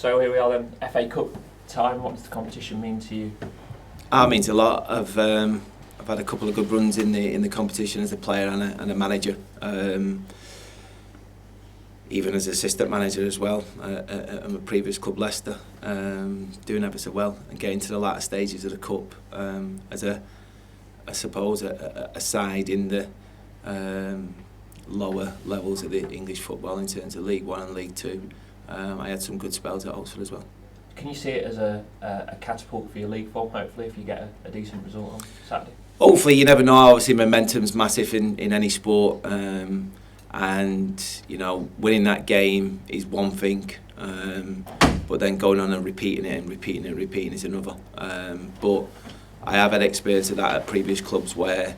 So here we are then, FA Cup time. What does the competition mean to you? It means a lot. I've had a couple of good runs in the competition as a player and a manager, even as assistant manager as well at my previous club Leicester, doing ever so well and getting to the latter stages of the cup as a side in the lower levels of the English football in terms of League One and League Two. I had some good spells at Oxford as well. Can you see it as a catapult for your league form, hopefully, if you get a decent result on Saturday? Hopefully, you never know. Obviously, momentum's massive in any sport, and you know, winning that game is one thing, but then going on and repeating it is another. But I have had experience of that at previous clubs where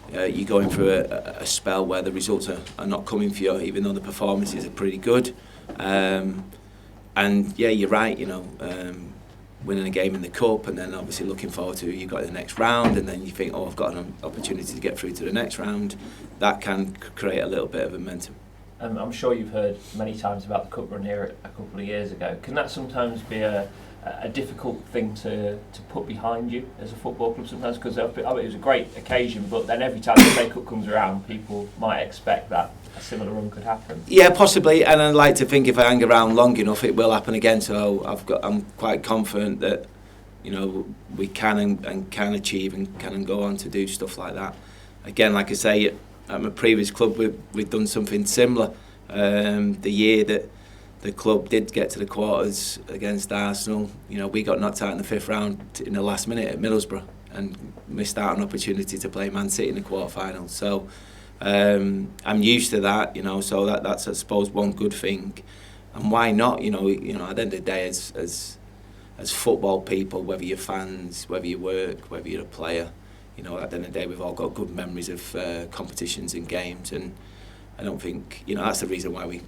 you're going through a spell where the results are not coming for you, even though the performances are pretty good. And yeah, you're right, you know, winning a game in the cup and then obviously looking forward to you've got the next round, and then you think, oh, I've got an opportunity to get through to the next round. That can create a little bit of momentum. I'm sure you've heard many times about the cup run here a couple of years ago. Can that sometimes be a difficult thing to put behind you as a football club sometimes? Because it was a great occasion, but then every time the FA Cup comes around, people might expect that a similar run could happen. Yeah, possibly, and I'd like to think if I hang around long enough, it will happen again. So I'm quite confident that, you know, we can and can achieve and can go on to do stuff like that. Again, like I say, at my previous club, we've done something similar. The year that the club did get to the quarters against Arsenal, you know, we got knocked out in the 5th round in the last minute at Middlesbrough and missed out on an opportunity to play Man City in the quarter-final. So I'm used to that, you know, so that's I suppose one good thing. And why not? You know, at the end of the day, as football people, whether you're fans, whether you work, whether you're a player, you know, at the end of the day, we've all got good memories of competitions and games, and I don't think, you know, that's the reason why we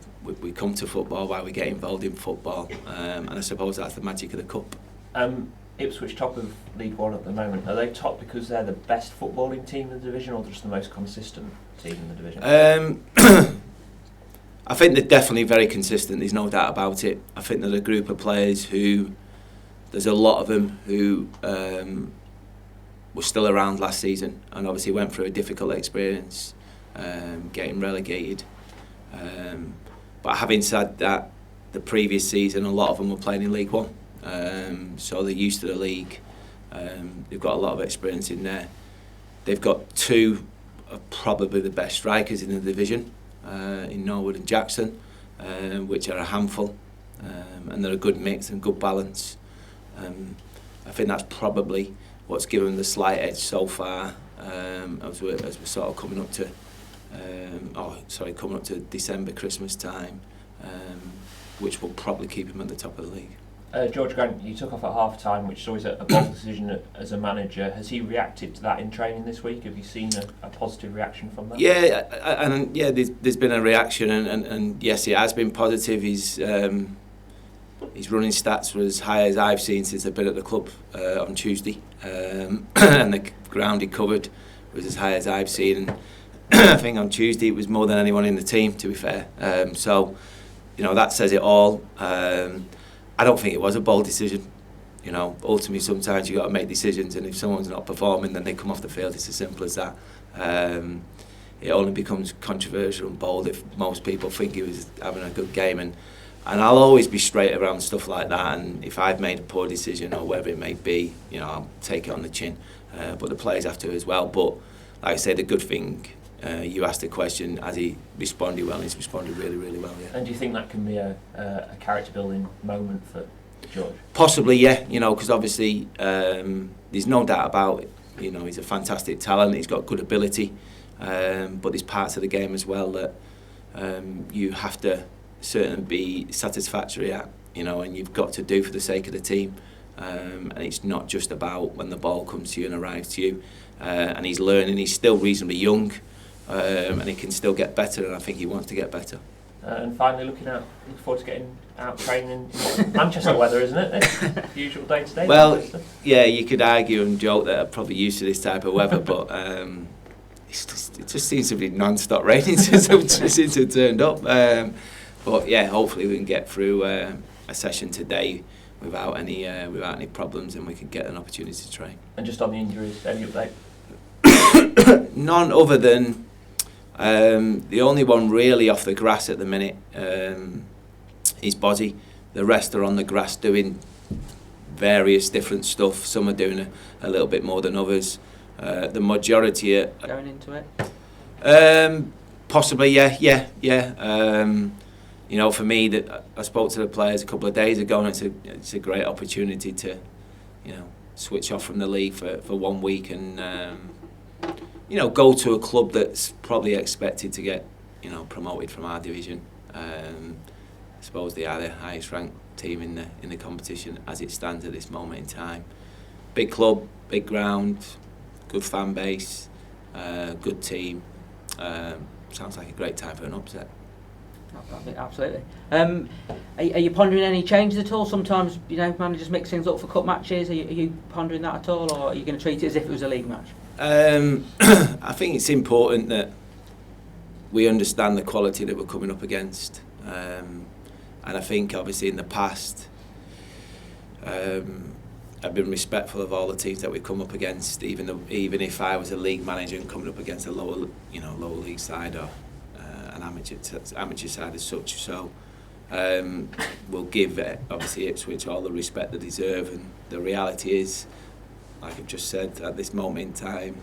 come to football, why we get involved in football, and I suppose that's the magic of the cup. Ipswich top of League One at the moment. Are they top because they're the best footballing team in the division, or just the most consistent team in the division? I think they're definitely very consistent, there's no doubt about it. I think they're a group of players who, there's a lot of them who were still around last season and obviously went through a difficult experience, getting relegated. But having said that, the previous season, a lot of them were playing in League One. So they're used to the league. They've got a lot of experience in there. They've got two of probably the best strikers in the division, in Norwood and Jackson, which are a handful, and they're a good mix and good balance. I think that's probably what's given them the slight edge so far, as we're sort of coming up to December, Christmas time, which will probably keep them at the top of the league. George Grant, you took off at half-time, which is always a bold decision as a manager. Has he reacted to that in training this week? Have you seen a positive reaction from that? Yeah, there's been a reaction, and yes, it has been positive. His running stats were as high as I've seen since I've been at the club on Tuesday, and the ground he covered was as high as I've seen. And I think on Tuesday it was more than anyone in the team, to be fair. So, you know, that says it all. I don't think it was a bold decision. You know, ultimately sometimes you've got to make decisions, and if someone's not performing, then they come off the field. It's as simple as that. It only becomes controversial and bold if most people think he was having a good game, and I'll always be straight around stuff like that, and if I've made a poor decision or whatever it may be, you know, I'll take it on the chin, but the players have to as well. But like I say, the good thing, you asked the question, has he responded well? He's responded really, really well, yeah. And do you think that can be a character building moment for George? Possibly, yeah, you know, because obviously there's no doubt about it. You know, he's a fantastic talent, he's got good ability, but there's parts of the game as well that you have to certainly be satisfactory at, you know, and you've got to do for the sake of the team. And it's not just about when the ball comes to you and arrives to you. And he's learning, he's still reasonably young, and he can still get better, and I think he wants to get better. And finally, looking forward to getting out training in Manchester weather, isn't it? It's usual day to day. Well, yeah, you could argue and joke that I'm probably used to this type of weather, but it just seems to be non-stop raining since I've turned up. But yeah, hopefully we can get through a a session today without any problems, and we could get an opportunity to train. And just on the injuries, any update? None other than the only one really off the grass at the minute is Bozzy. The rest are on the grass doing various different stuff. Some are doing a little bit more than others. The majority are going into it. Possibly, yeah. You know, for me, that I spoke to the players a couple of days ago, and it's a great opportunity to, you know, switch off from the league for 1 week and you know, go to a club that's probably expected to get, you know, promoted from our division. I suppose they are the highest ranked team in the competition as it stands at this moment in time. Big club, big ground, good fan base, good team. Sounds like a great time for an upset. Absolutely. Are you pondering any changes at all? Sometimes, you know, managers mix things up for cup matches. Are you pondering that at all, or are you going to treat it as if it was a league match? I think it's important that we understand the quality that we're coming up against, and I think obviously in the past I've been respectful of all the teams that we've come up against, even if I was a league manager and coming up against a lower league side or an amateur side as such. So we'll give obviously Ipswich all the respect they deserve, and the reality is, like I've just said, at this moment in time,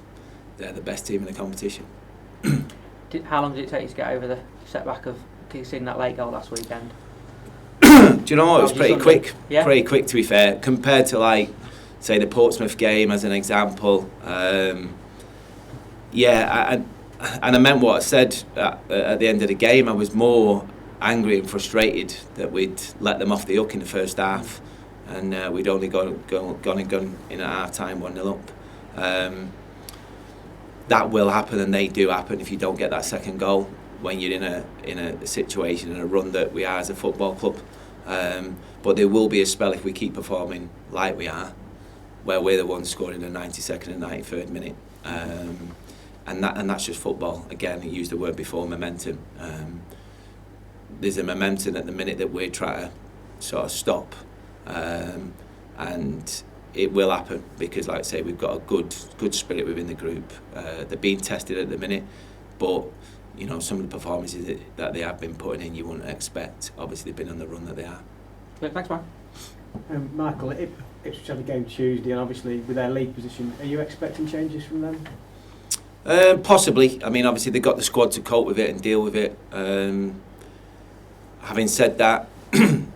they're the best team in the competition. How long did it take you to get over the setback of seeing that late goal last weekend? Do you know what? It was pretty quick. Yeah? Pretty quick, to be fair, compared to, like, say, the Portsmouth game as an example. Yeah, and I meant what I said at the end of the game. I was more angry and frustrated that we'd let them off the hook in the first half, and we'd only gone in at half time 1-0 up. That will happen, and they do happen if you don't get that second goal when you're in a situation, in a run that we are as a football club. But there will be a spell if we keep performing like we are, where we're the ones scoring in the 92nd and 93rd minute. And that's just football. Again, I used the word before, momentum. There's a momentum at the minute that we're trying to sort of stop, and it will happen because, like I say, we've got a good spirit within the group. They're being tested at the minute, but you know, some of the performances that they have been putting in, you wouldn't expect. Obviously, they've been on the run that they are. Yeah, thanks, Mark. Michael, Ipswich had a game Tuesday, and obviously with their league position, are you expecting changes from them? Possibly. I mean, obviously they've got the squad to cope with it and deal with it. Having said that, you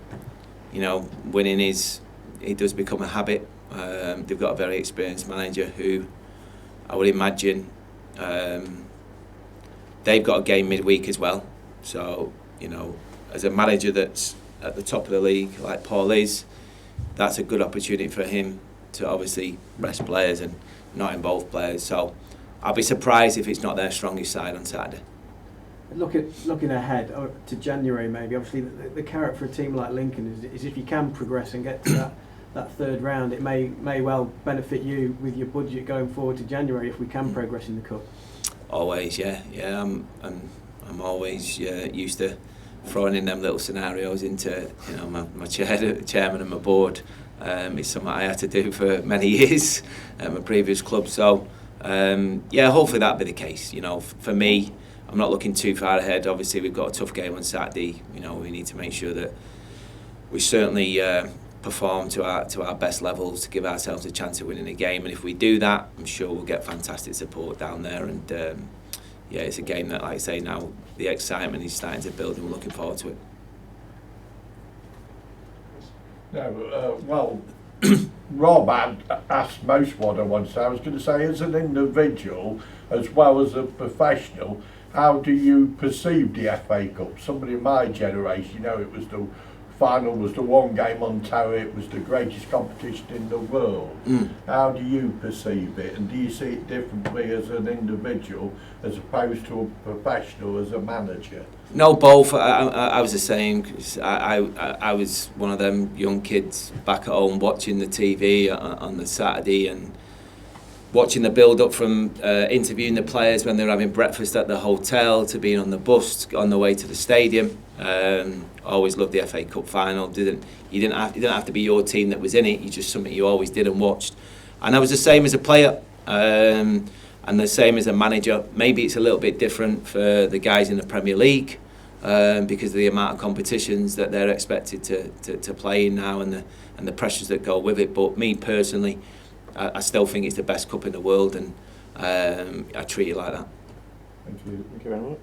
know, winning it does become a habit. They've got a very experienced manager who, I would imagine, they've got a game midweek as well. So, you know, as a manager that's at the top of the league, like Paul is, that's a good opportunity for him to obviously rest players and not involve players. So I'll be surprised if it's not their strongest side on Saturday. Looking ahead to January, maybe, obviously the carrot for a team like Lincoln is if you can progress and get to that third round, it may well benefit you with your budget going forward to January if we can progress in the cup. Always, yeah. I'm always used to throwing in them little scenarios into, you know, my chairman and my board. It's something I had to do for many years at my previous club. So yeah, hopefully that'll be the case. You know, for me, I'm not looking too far ahead. Obviously, we've got a tough game on Saturday. You know, we need to make sure that we certainly perform to our best levels to give ourselves a chance of winning the game. And if we do that, I'm sure we'll get fantastic support down there. And yeah, it's a game that, like I say, now the excitement is starting to build, and we're looking forward to it. No, well, Rob had asked most what I want to say. I was going to say, as an individual as well as a professional, how do you perceive the FA Cup? Somebody in my generation, you know, it was the final was the one game on telly, it was the greatest competition in the world. How do you perceive it, and do you see it differently as an individual as opposed to a professional as a manager? No, both. I was the same. I was one of them young kids back at home watching the TV on the Saturday, and watching the build-up from interviewing the players when they were having breakfast at the hotel to being on the bus on the way to the stadium. Always loved the FA Cup final. You didn't have to be your team that was in it. You just something you always did and watched. And I was the same as a player, and the same as a manager. Maybe it's a little bit different for the guys in the Premier League because of the amount of competitions that they're expected to play in now and the pressures that go with it. But me personally, I still think it's the best cup in the world, and I treat it like that. Thank you. Thank you very much.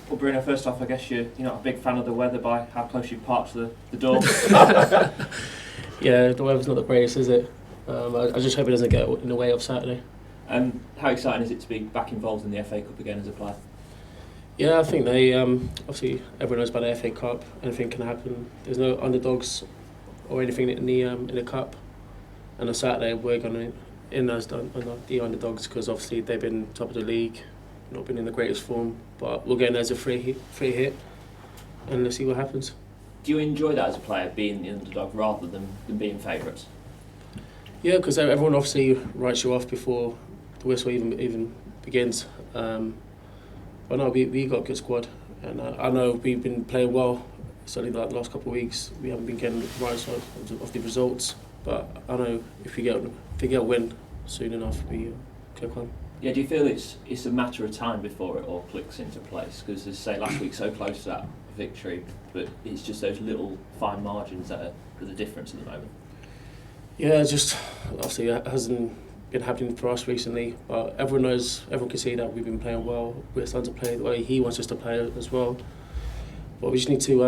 Well, Bruno, first off, I guess you're not a big fan of the weather by how close you parked to the door. Yeah, the weather's not the greatest, is it? I just hope it doesn't get in the way of Saturday. How exciting is it to be back involved in the FA Cup again as a player? Yeah, I think they obviously everyone knows about the FA Cup. Anything can happen. There's no underdogs or anything in the cup. And on Saturday we're going to in as the underdogs because obviously they've been top of the league, not been in the greatest form. But we'll get in as a free hit, and let's see what happens. Do you enjoy that as a player, being the underdog rather than being favourites? Yeah, because everyone obviously writes you off before the whistle even begins. But no, we got a good squad, and I know we've been playing well. Certainly like the last couple of weeks, we haven't been getting the right side of the results. But I know if we get a win soon enough, we click on. Yeah, do you feel it's a matter of time before it all clicks into place? Because as I say, last week so close to that victory, but it's just those little fine margins that are the difference at the moment. Yeah, just obviously it hasn't been happening for us recently, but everyone can see that we've been playing well. We're starting to play the way he wants us to play as well. But we just need to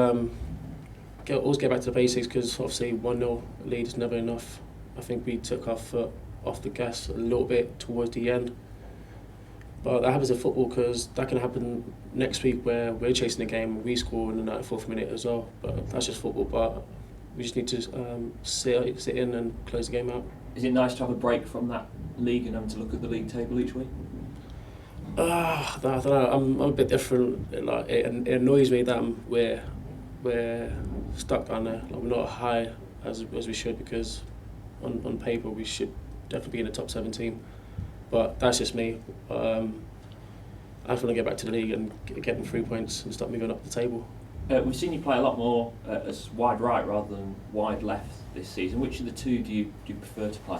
always get back to the basics because obviously 1-0 lead is never enough. I think we took our foot off the gas a little bit towards the end. But that happens in football because that can happen next week where we're chasing the game and we score in the 94th minute as well. But that's just football. But we just need to sit in and close the game out. Is it nice to have a break from that league and having to look at the league table each week? I don't know. I'm a bit different. It annoys me that we're stuck down there. Like, we're not high as we should because on paper we should definitely be in the top 17. But that's just me. I just want to get back to the league and get them 3 points and start moving up the table. We've seen you play a lot more as wide right rather than wide left this season. Which of the two do you prefer to play?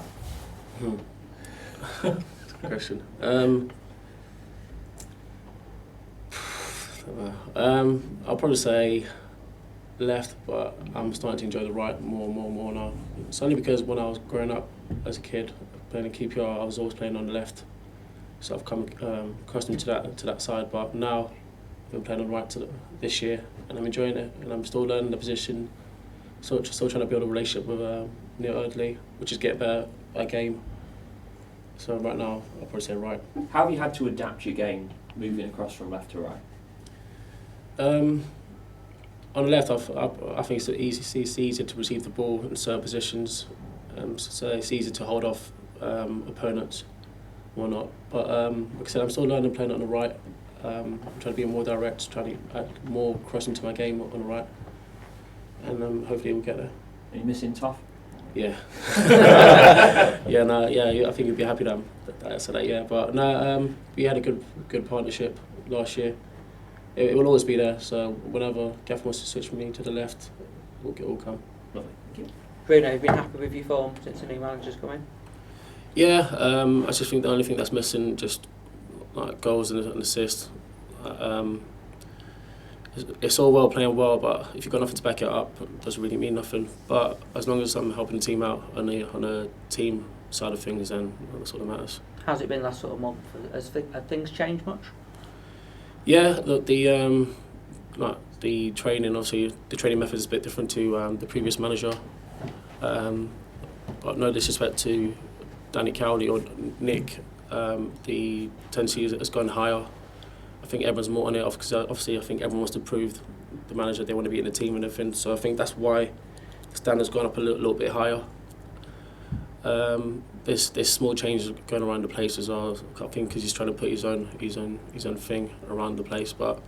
Good question. I'll probably say left, but I'm starting to enjoy the right more now. It's only because when I was growing up as a kid playing in QPR, I was always playing on the left, so I've come accustomed to that side. But now I've been playing on the right this year, and I'm enjoying it, and I'm still learning the position. Still trying to build a relationship with Neil Erdley, which is get better at game. So right now I'll probably say right. How have you had to adapt your game moving across from left to right? On the left, I think it's easier to receive the ball in certain positions, so it's easier to hold off opponents or not. But like I said, I'm still learning playing on the right. I'm trying to be more direct, trying to add more crossing to my game on the right, and hopefully we'll get there. Are you missing Toff? Yeah. I think you'd be happy that I said that. Yeah, but no, we had a good partnership last year. It will always be there. So whenever Gaff wants to switch me to the left, we'll come. Lovely, thank you. Bruno, have you been happy with your form since the new manager's come in? Yeah, I just think the only thing that's missing just like goals and assists. It's all well playing well, but if you've got nothing to back it up, it doesn't really mean nothing. But as long as I'm helping the team out on a team side of things, then that's all that matters. How's it been last sort of month? Have things changed much? Yeah, look, the training, obviously, the training method is a bit different to the previous manager. But no disrespect to Danny Cowley or Nick, the tendency has gone higher. I think everyone's more on it off because obviously I think everyone wants to prove the manager they want to be in the team and everything. So I think that's why the standard's gone up a little bit higher. There's small changes going around the place as well. I think because he's trying to put his own thing around the place, but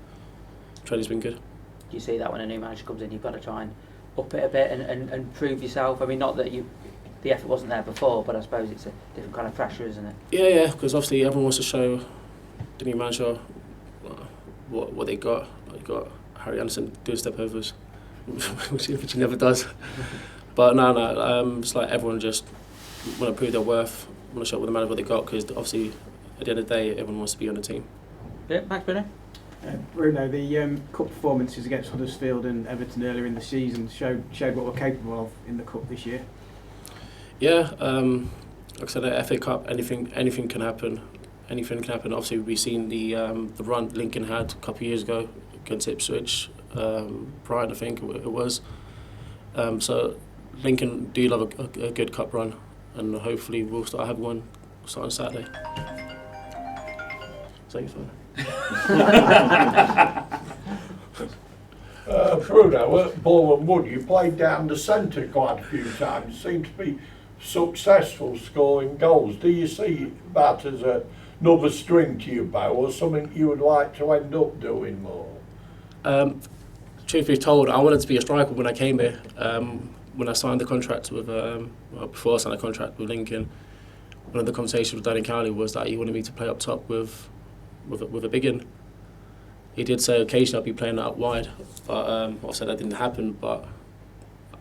training's been good. Do you see that when a new manager comes in, you've got to try and up it a bit and prove yourself? I mean, not that the effort wasn't there before, but I suppose it's a different kind of pressure, isn't it? Yeah, because obviously everyone wants to show the new manager what they got. Like, you got Harry Anderson doing step overs, which he never does. But no, it's like everyone just want to prove their worth, want to show what the manager what they got, because obviously at the end of the day everyone wants to be on the team. Yeah, thanks, Bruno. Bruno, the cup performances against Huddersfield and Everton earlier in the season showed what we're capable of in the cup this year. Yeah, like I said, the FA Cup, anything can happen. Anything can happen. Obviously, we've seen the run Lincoln had a couple of years ago, against Ipswich, Brighton I think it was. So Lincoln do love a good cup run, and hopefully we'll start having one starting Saturday. Is that your phone? Bruno, at Boreham Wood, you played down the centre quite a few times. Seem to be successful scoring goals. Do you see that as another string to your bow, or something you would like to end up doing more? Truth be told, I wanted to be a striker when I came here. When I signed the contract with, before I signed a contract with Lincoln, one of the conversations with Danny Cowley was that he wanted me to play up top with a big in. He did say occasionally I'll be playing up wide, but obviously that didn't happen. But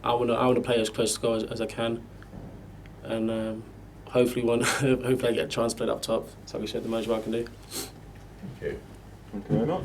I want to play as close to goal as I can, and hopefully I get a chance to play up top. So we showed the manager what I can do. Thank you. Thank you very much.